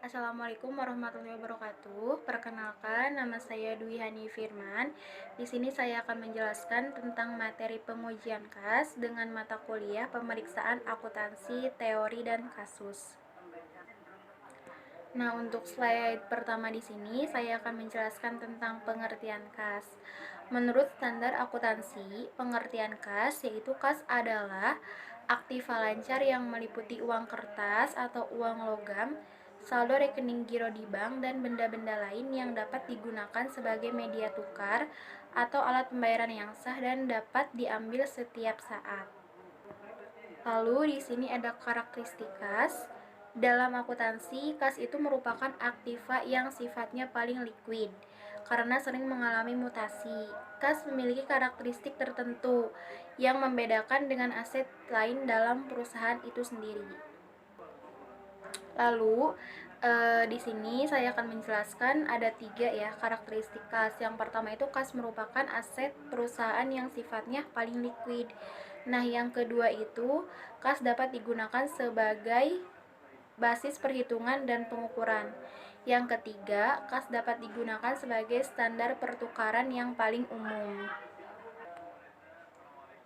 Assalamualaikum warahmatullahi wabarakatuh. Perkenalkan, nama saya Dwi Hani Firman. Di sini saya akan menjelaskan tentang materi pengujian KAS dengan mata kuliah pemeriksaan akuntansi, teori dan kasus. Nah, untuk slide pertama di sini saya akan menjelaskan tentang pengertian KAS. Menurut standar akuntansi, pengertian KAS yaitu KAS adalah aktiva lancar yang meliputi uang kertas atau uang logam, saldo rekening giro di bank, dan benda-benda lain yang dapat digunakan sebagai media tukar atau alat pembayaran yang sah dan dapat diambil setiap saat. Lalu di sini ada karakteristik KAS. Dalam akuntansi, KAS itu merupakan aktiva yang sifatnya paling liquid karena sering mengalami mutasi. KAS memiliki karakteristik tertentu yang membedakan dengan aset lain dalam perusahaan itu sendiri. Lalu di sini saya akan menjelaskan ada 3 ya karakteristik KAS. Yang pertama itu KAS merupakan aset perusahaan yang sifatnya paling liquid. Nah, yang kedua itu KAS dapat digunakan sebagai basis perhitungan dan pengukuran. Yang ketiga, KAS dapat digunakan sebagai standar pertukaran yang paling umum.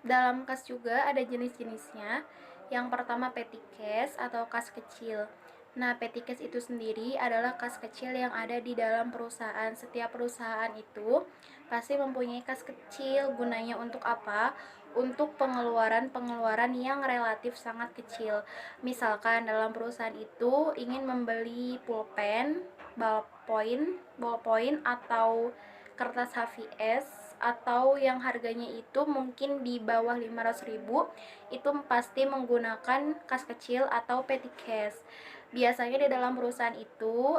Dalam KAS juga ada jenis-jenisnya. Yang pertama petty cash atau KAS kecil. Nah, petty cash itu sendiri adalah KAS kecil yang ada di dalam perusahaan. Setiap perusahaan itu pasti mempunyai KAS kecil. Gunanya untuk apa? Untuk pengeluaran-pengeluaran yang relatif sangat kecil. Misalkan dalam perusahaan itu ingin membeli pulpen, ballpoint atau kertas HVS atau yang harganya itu mungkin di bawah 500.000, itu pasti menggunakan kas kecil atau petty cash. Biasanya di dalam perusahaan itu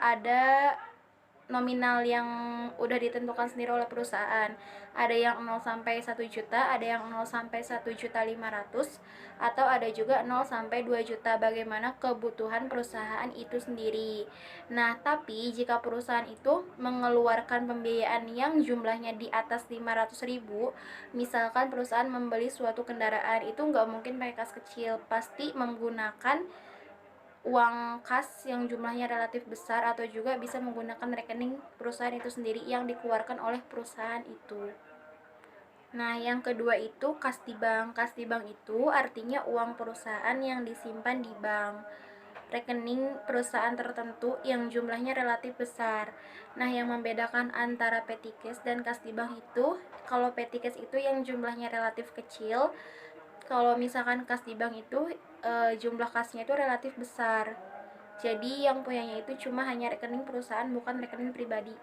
ada nominal yang udah ditentukan sendiri oleh perusahaan. Ada yang 0 sampai 1 juta, ada yang 0 sampai 1.500.000, atau ada juga 0 sampai 2 juta, bagaimana kebutuhan perusahaan itu sendiri. Nah, tapi jika perusahaan itu mengeluarkan pembiayaan yang jumlahnya di atas 500.000, misalkan perusahaan membeli suatu kendaraan, itu nggak mungkin pakai kas kecil, pasti menggunakan uang kas yang jumlahnya relatif besar, atau juga bisa menggunakan rekening perusahaan itu sendiri yang dikeluarkan oleh perusahaan itu. Nah, yang kedua itu kas di bank. Kas di bank itu artinya uang perusahaan yang disimpan di bank, rekening perusahaan tertentu yang jumlahnya relatif besar. Nah, yang membedakan antara petty cash dan kas di bank itu, kalau petty cash itu yang jumlahnya relatif kecil, kalau misalkan kas di bank itu jumlah kasnya itu relatif besar. Jadi yang punyanya itu cuma hanya rekening perusahaan, bukan rekening pribadi.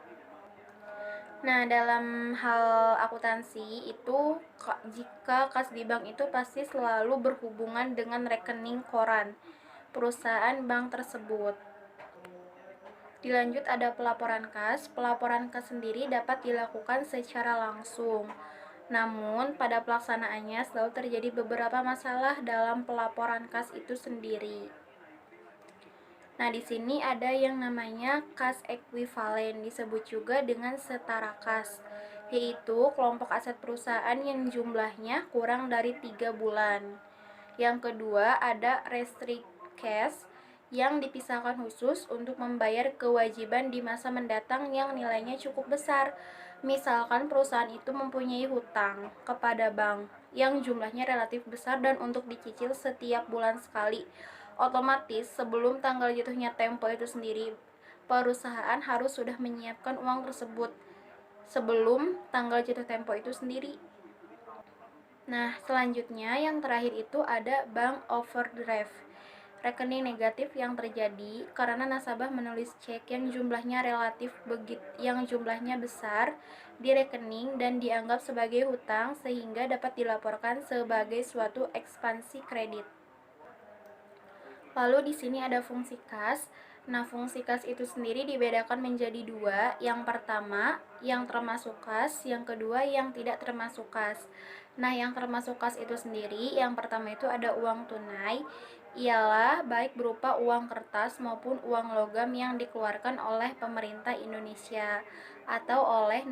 Nah, dalam hal akuntansi itu jika kas di bank itu pasti selalu berhubungan dengan rekening koran perusahaan bank tersebut. Dilanjut ada pelaporan kas. Pelaporan kas sendiri dapat dilakukan secara langsung. Namun, pada pelaksanaannya selalu terjadi beberapa masalah dalam pelaporan kas itu sendiri. Nah, di sini ada yang namanya kas ekuivalen, disebut juga dengan setara kas, yaitu kelompok aset perusahaan yang jumlahnya kurang dari 3 bulan. Yang kedua ada restrict cash yang dipisahkan khusus untuk membayar kewajiban di masa mendatang yang nilainya cukup besar. Misalkan perusahaan itu mempunyai hutang kepada bank yang jumlahnya relatif besar dan untuk dicicil setiap bulan sekali. Otomatis sebelum tanggal jatuhnya tempo itu sendiri, perusahaan harus sudah menyiapkan uang tersebut sebelum tanggal jatuh tempo itu sendiri. Nah, selanjutnya yang terakhir itu ada bank overdraft. Rekening negatif yang terjadi karena nasabah menulis cek yang jumlahnya besar di rekening dan dianggap sebagai hutang sehingga dapat dilaporkan sebagai suatu ekspansi kredit. Lalu di sini ada fungsi kas. Nah, fungsi kas itu sendiri dibedakan menjadi 2. Yang pertama, yang termasuk kas, yang kedua yang tidak termasuk kas. Nah, yang termasuk kas itu sendiri, yang pertama itu ada uang tunai, ialah baik berupa uang kertas maupun uang logam yang dikeluarkan oleh pemerintah Indonesia atau oleh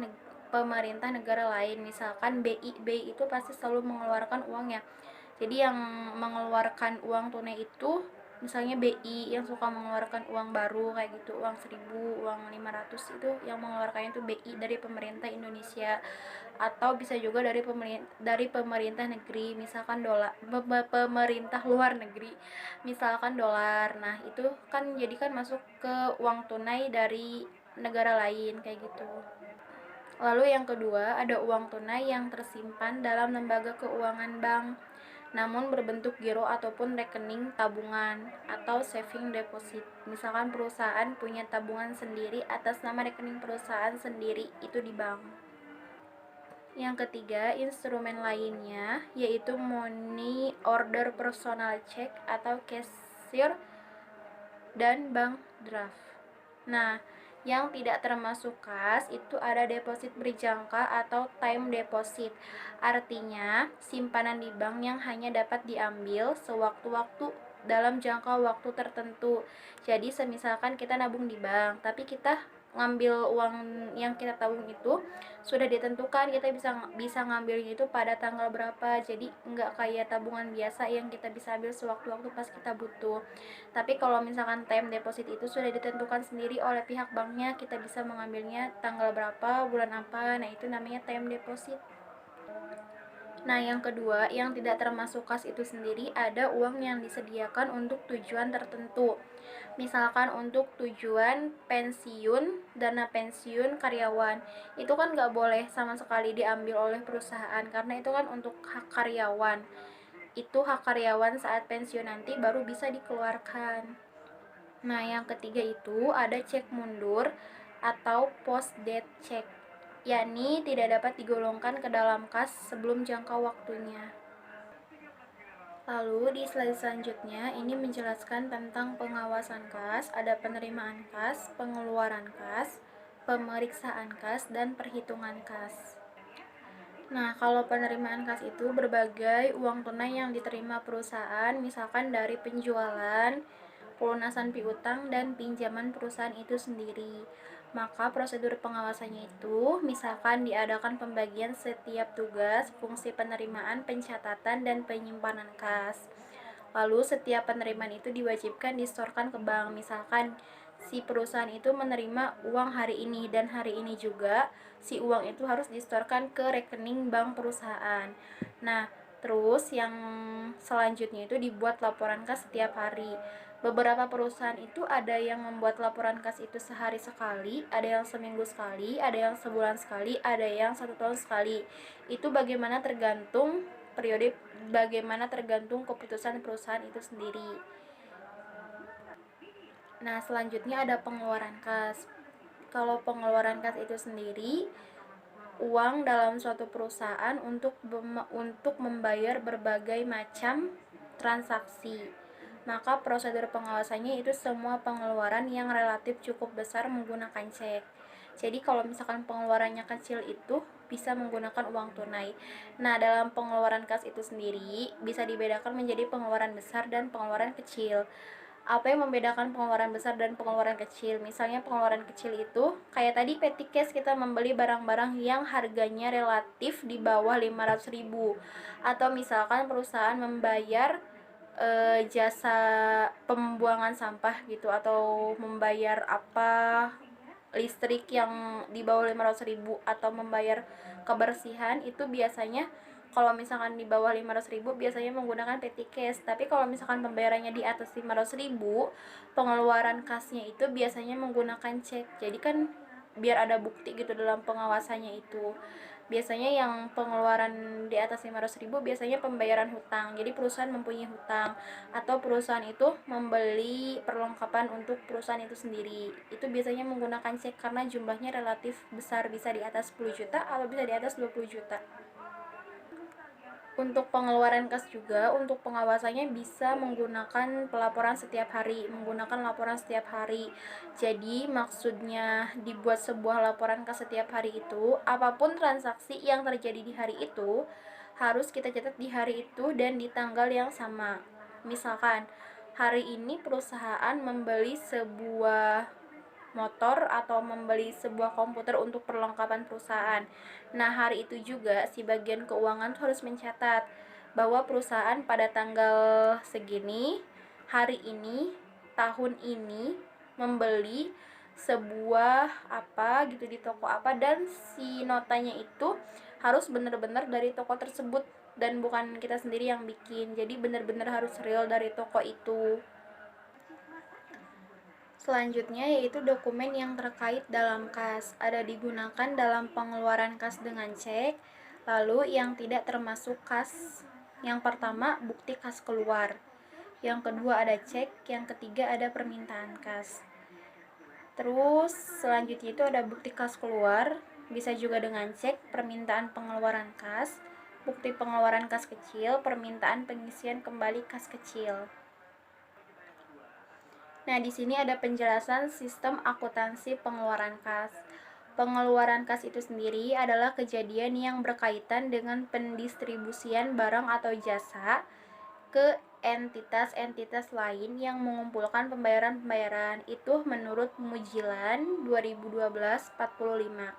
pemerintah negara lain. Misalkan BI itu pasti selalu mengeluarkan uangnya. Jadi yang mengeluarkan uang tunai itu misalnya BI yang suka mengeluarkan uang baru kayak gitu, uang 1000, uang 500, itu yang mengeluarkannya itu BI dari pemerintah Indonesia. Atau bisa juga dari pemerintah negeri, misalkan dolar, pemerintah luar negeri, misalkan dolar. Nah itu kan jadi kan masuk ke uang tunai dari negara lain kayak gitu. Lalu yang kedua, ada uang tunai yang tersimpan dalam lembaga keuangan bank, namun berbentuk giro ataupun rekening tabungan atau saving deposit. Misalkan perusahaan punya tabungan sendiri atas nama rekening perusahaan sendiri itu di bank. Yang ketiga, instrumen lainnya yaitu money order personal check atau cashier dan bank draft. Nah, yang tidak termasuk kas itu ada deposit berjangka atau time deposit. Artinya, simpanan di bank yang hanya dapat diambil sewaktu-waktu dalam jangka waktu tertentu. Jadi, semisalkan kita nabung di bank, tapi kita ngambil uang yang kita tabung itu sudah ditentukan, kita bisa ngambilnya itu pada tanggal berapa. Jadi nggak kayak tabungan biasa yang kita bisa ambil sewaktu-waktu pas kita butuh. Tapi kalau misalkan time deposit itu sudah ditentukan sendiri oleh pihak banknya, kita bisa mengambilnya tanggal berapa, bulan apa. Nah itu namanya time deposit. Nah, yang kedua, yang tidak termasuk kas itu sendiri, ada uang yang disediakan untuk tujuan tertentu. Misalkan untuk tujuan pensiun, dana pensiun karyawan. Itu kan nggak boleh sama sekali diambil oleh perusahaan, karena itu kan untuk hak karyawan. Itu hak karyawan saat pensiun nanti baru bisa dikeluarkan. Nah, yang ketiga itu ada cek mundur atau post date check, yakni tidak dapat digolongkan ke dalam kas sebelum jangka waktunya. Lalu di slide selanjutnya ini menjelaskan tentang pengawasan kas, ada penerimaan kas, pengeluaran kas, pemeriksaan kas, dan perhitungan kas. Nah, kalau penerimaan kas itu berbagai uang tunai yang diterima perusahaan, misalkan dari penjualan, pelunasan piutang, dan pinjaman perusahaan itu sendiri. Maka prosedur pengawasannya itu misalkan diadakan pembagian setiap tugas, fungsi penerimaan, pencatatan, dan penyimpanan kas. Lalu setiap penerimaan itu diwajibkan disetorkan ke bank. Misalkan si perusahaan itu menerima uang hari ini dan hari ini juga si uang itu harus disetorkan ke rekening bank perusahaan. Nah, terus yang selanjutnya itu dibuat laporan kas setiap hari. Beberapa perusahaan itu ada yang membuat laporan kas itu sehari sekali, ada yang seminggu sekali, ada yang sebulan sekali, ada yang 1 tahun sekali. Itu bagaimana tergantung keputusan perusahaan itu sendiri. Nah, selanjutnya ada pengeluaran kas. Kalau pengeluaran kas itu sendiri uang dalam suatu perusahaan untuk membayar berbagai macam transaksi. Maka prosedur pengawasannya itu semua pengeluaran yang relatif cukup besar menggunakan cek. Jadi kalau misalkan pengeluarannya kecil itu bisa menggunakan uang tunai. Nah, dalam pengeluaran kas itu sendiri bisa dibedakan menjadi pengeluaran besar dan pengeluaran kecil. Apa yang membedakan pengeluaran besar dan pengeluaran kecil? Misalnya pengeluaran kecil itu kayak tadi petty cash, kita membeli barang-barang yang harganya relatif di bawah 500.000, atau misalkan perusahaan membayar jasa pembuangan sampah gitu, atau membayar listrik yang di bawah 500.000, atau membayar kebersihan. Itu biasanya kalau misalkan di bawah 500.000 biasanya menggunakan petty cash. Tapi kalau misalkan pembayarannya di atas 500.000, pengeluaran kasnya itu biasanya menggunakan cek. Jadi kan biar ada bukti gitu dalam pengawasannya itu. Biasanya yang pengeluaran di atas 500.000 biasanya pembayaran hutang. Jadi perusahaan mempunyai hutang, atau perusahaan itu membeli perlengkapan untuk perusahaan itu sendiri. Itu biasanya menggunakan cek karena jumlahnya relatif besar, bisa di atas 10 juta atau bisa di atas 20 juta. Untuk pengeluaran kas juga, untuk pengawasannya bisa menggunakan laporan setiap hari. Jadi maksudnya dibuat sebuah laporan kas setiap hari itu, apapun transaksi yang terjadi di hari itu harus kita catat di hari itu dan di tanggal yang sama. Misalkan hari ini perusahaan membeli sebuah motor atau membeli sebuah komputer untuk perlengkapan perusahaan. Nah, hari itu juga si bagian keuangan harus mencatat bahwa perusahaan pada tanggal segini hari ini, tahun ini membeli sebuah apa gitu di toko apa, dan si notanya itu harus benar-benar dari toko tersebut dan bukan kita sendiri yang bikin. Jadi benar-benar harus real dari toko itu. Selanjutnya yaitu dokumen yang terkait dalam kas. Ada digunakan dalam pengeluaran kas dengan cek, lalu yang tidak termasuk kas. Yang pertama, bukti kas keluar. Yang kedua ada cek, yang ketiga ada permintaan kas. Terus selanjutnya itu ada bukti kas keluar, bisa juga dengan cek, permintaan pengeluaran kas, bukti pengeluaran kas kecil, permintaan pengisian kembali kas kecil. Nah, di sini ada penjelasan sistem akuntansi pengeluaran kas. Pengeluaran kas itu sendiri adalah kejadian yang berkaitan dengan pendistribusian barang atau jasa ke entitas-entitas lain yang mengumpulkan pembayaran-pembayaran itu menurut Mujilan 2012-45.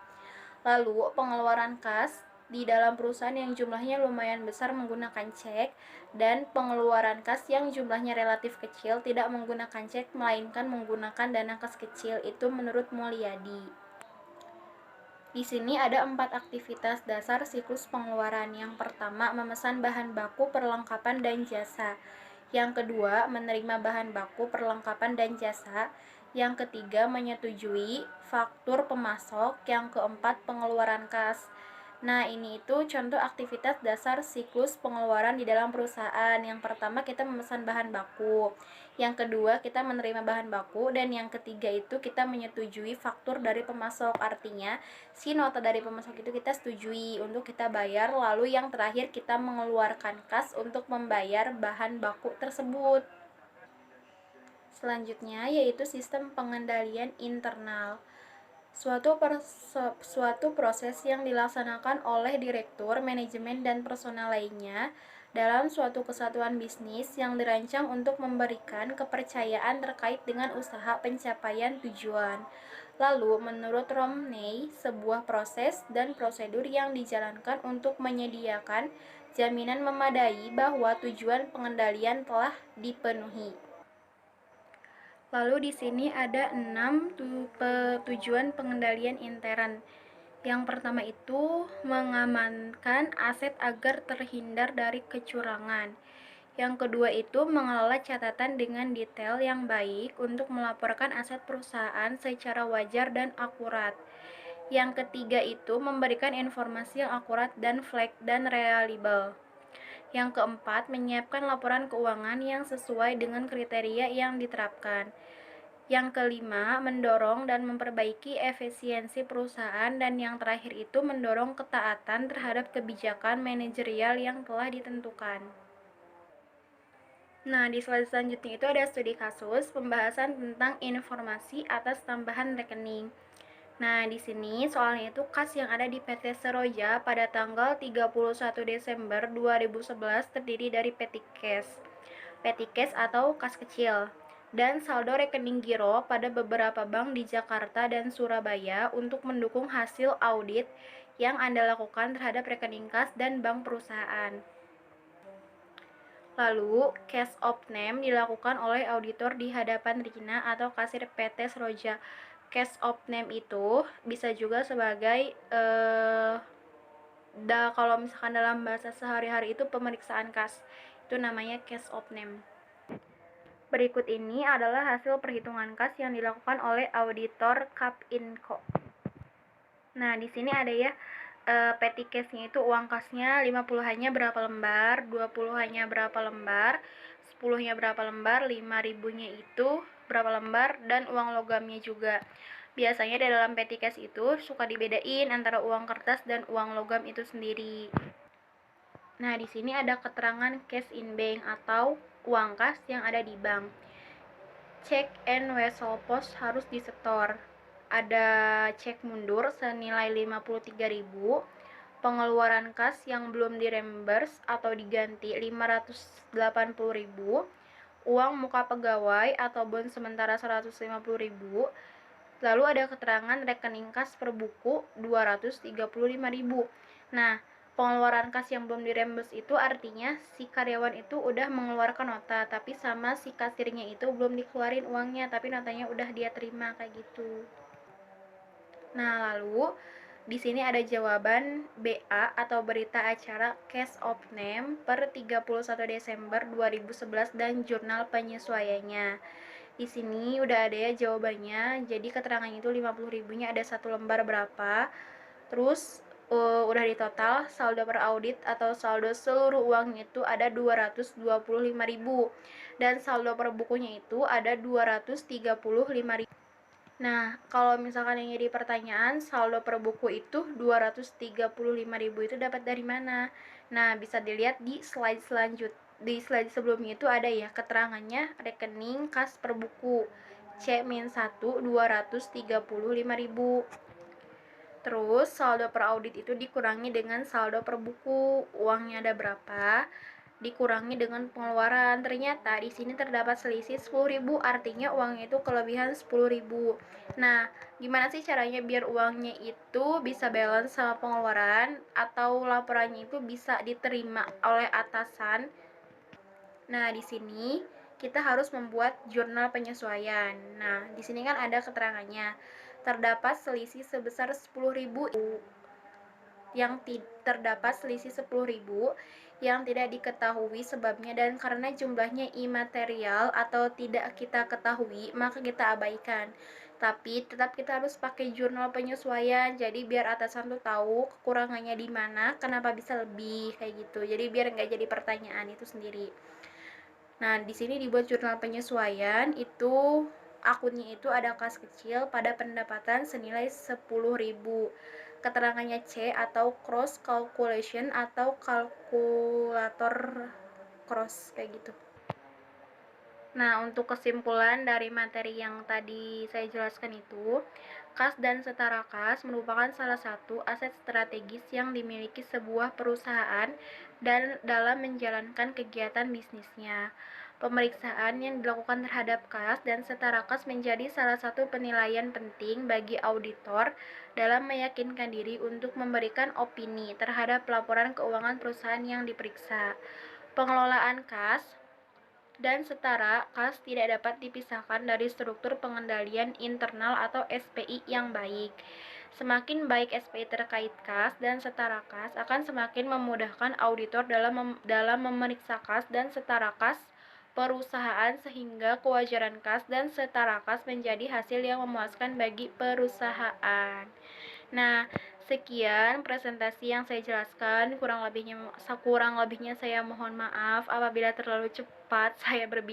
Lalu, pengeluaran kas di dalam perusahaan yang jumlahnya lumayan besar menggunakan cek, dan pengeluaran kas yang jumlahnya relatif kecil tidak menggunakan cek melainkan menggunakan dana kas kecil, itu menurut Mulyadi. Di sini ada 4 aktivitas dasar siklus pengeluaran. Yang pertama, memesan bahan baku, perlengkapan, dan jasa. Yang kedua, menerima bahan baku, perlengkapan, dan jasa. Yang ketiga, menyetujui faktur pemasok. Yang keempat, pengeluaran kas. Nah, ini itu contoh aktivitas dasar siklus pengeluaran di dalam perusahaan. Yang pertama, kita memesan bahan baku. Yang kedua, kita menerima bahan baku. Dan yang ketiga itu kita menyetujui faktur dari pemasok. Artinya, si nota dari pemasok itu kita setujui untuk kita bayar. Lalu yang terakhir, kita mengeluarkan kas untuk membayar bahan baku tersebut. Selanjutnya, yaitu sistem pengendalian internal. Suatu proses yang dilaksanakan oleh direktur, manajemen, dan personel lainnya dalam suatu kesatuan bisnis yang dirancang untuk memberikan kepercayaan terkait dengan usaha pencapaian tujuan. Lalu, menurut Romney, sebuah proses dan prosedur yang dijalankan untuk menyediakan jaminan memadai bahwa tujuan pengendalian telah dipenuhi. Lalu di sini ada 6 tujuan pengendalian intern. Yang pertama itu mengamankan aset agar terhindar dari kecurangan. Yang kedua itu mengelola catatan dengan detail yang baik untuk melaporkan aset perusahaan secara wajar dan akurat. Yang ketiga itu memberikan informasi yang akurat dan reliable. Yang keempat, menyiapkan laporan keuangan yang sesuai dengan kriteria yang diterapkan. Yang kelima, mendorong dan memperbaiki efisiensi perusahaan. Dan yang terakhir itu mendorong ketaatan terhadap kebijakan manajerial yang telah ditentukan. Nah, di slide selanjutnya itu ada studi kasus pembahasan tentang informasi atas tambahan rekening. Nah, di sini soalnya itu kas yang ada di PT Seroja pada tanggal 31 Desember 2011 terdiri dari petty cash atau kas kecil, dan saldo rekening giro pada beberapa bank di Jakarta dan Surabaya untuk mendukung hasil audit yang Anda lakukan terhadap rekening kas dan bank perusahaan. Lalu, cash of name dilakukan oleh auditor di hadapan Rina atau kasir PT Seroja. Cash of name itu bisa juga sebagai kalau misalkan dalam bahasa sehari-hari itu pemeriksaan kas, itu namanya cash of name. Berikut ini adalah hasil perhitungan kas yang dilakukan oleh auditor Capinco. Nah, di sini ada ya petty cash-nya itu uang kasnya 50-nya berapa lembar, 20-nya berapa lembar, 10-nya berapa lembar, 5.000-nya itu berapa lembar, dan uang logamnya juga. Biasanya di dalam petty cash itu suka dibedain antara uang kertas dan uang logam itu sendiri. Nah, di sini ada keterangan cash in bank atau uang kas yang ada di bank. Check and whistle post harus disetor. Ada cek mundur senilai 53.000, pengeluaran kas yang belum direimburse atau diganti 580.000, uang muka pegawai atau bon sementara 150.000. Lalu ada keterangan rekening kas per buku 235.000. Nah, Pengeluaran kas yang belum dirembes itu artinya si karyawan itu udah mengeluarkan nota, tapi sama si kasirnya itu belum dikeluarin uangnya, tapi notanya udah dia terima kayak gitu. Nah, lalu di sini ada jawaban BA atau berita acara Case of Name per 31 Desember 2011 dan jurnal penyesuaiannya. Di sini udah ada ya jawabannya. Jadi keterangannya itu 50.000-nya ada satu lembar berapa. Terus udah di total saldo per audit atau saldo seluruh uangnya itu ada 225.000 dan saldo per bukunya itu ada 235.000. Nah, kalau misalkan yang jadi pertanyaan, saldo per buku itu 235.000 itu dapat dari mana? Nah, bisa dilihat di slide sebelumnya itu ada ya keterangannya rekening kas per buku C-1 235.000. Terus saldo per audit itu dikurangi dengan saldo per buku, uangnya ada berapa, dikurangi dengan pengeluaran. Ternyata di sini terdapat selisih 10.000, artinya uangnya itu kelebihan 10.000. Nah, gimana sih caranya biar uangnya itu bisa balance sama pengeluaran atau laporannya itu bisa diterima oleh atasan? Nah, di sini kita harus membuat jurnal penyesuaian. Nah, di sini kan ada keterangannya. Terdapat selisih sebesar 10.000 yang tidak diketahui sebabnya, dan karena jumlahnya imaterial atau tidak kita ketahui, maka kita abaikan. Tapi tetap kita harus pakai jurnal penyesuaian. Jadi biar atasan tuh tahu kekurangannya di mana, kenapa bisa lebih kayak gitu. Jadi biar nggak jadi pertanyaan itu sendiri. Nah, di sini dibuat jurnal penyesuaian itu akunnya itu ada kas kecil pada pendapatan senilai 10.000. Keterangannya C atau cross calculation atau kalkulator cross kayak gitu. Nah, untuk kesimpulan dari materi yang tadi saya jelaskan itu, kas dan setara kas merupakan salah satu aset strategis yang dimiliki sebuah perusahaan dan dalam menjalankan kegiatan bisnisnya. Pemeriksaan yang dilakukan terhadap kas dan setara kas menjadi salah satu penilaian penting bagi auditor dalam meyakinkan diri untuk memberikan opini terhadap laporan keuangan perusahaan yang diperiksa. Pengelolaan kas dan setara kas tidak dapat dipisahkan dari struktur pengendalian internal atau SPI yang baik. Semakin baik SPI terkait kas dan setara kas akan semakin memudahkan auditor dalam memeriksa kas dan setara kas perusahaan, sehingga kewajaran kas dan setara kas menjadi hasil yang memuaskan bagi perusahaan. Nah, sekian presentasi yang saya jelaskan. Kurang lebihnya saya mohon maaf apabila terlalu cepat saya berbicara.